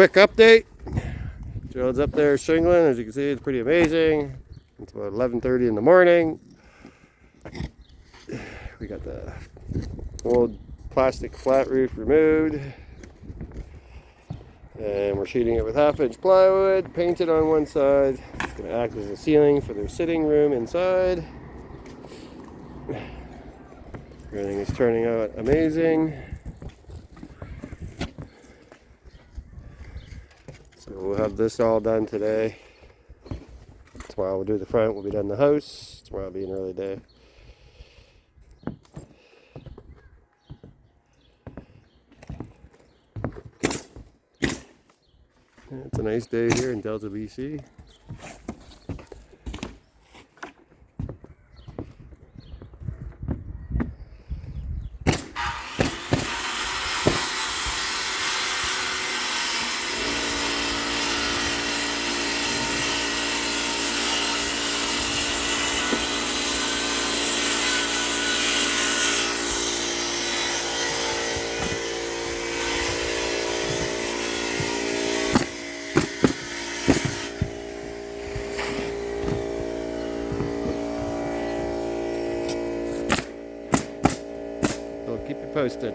quick update. Gerald's up there shingling. As you can see, it's pretty amazing. It's about 11:30 in the morning. We got the old plastic flat roof removed. And we're sheeting it with 1/2-inch plywood, painted on one side. It's going to act as a ceiling for their sitting room inside. Everything is turning out amazing. So we'll have this all done today. Tomorrow we'll do the front, we'll be done the house. Tomorrow will be an early day. It's a nice day here in Delta, BC. So keep you posted.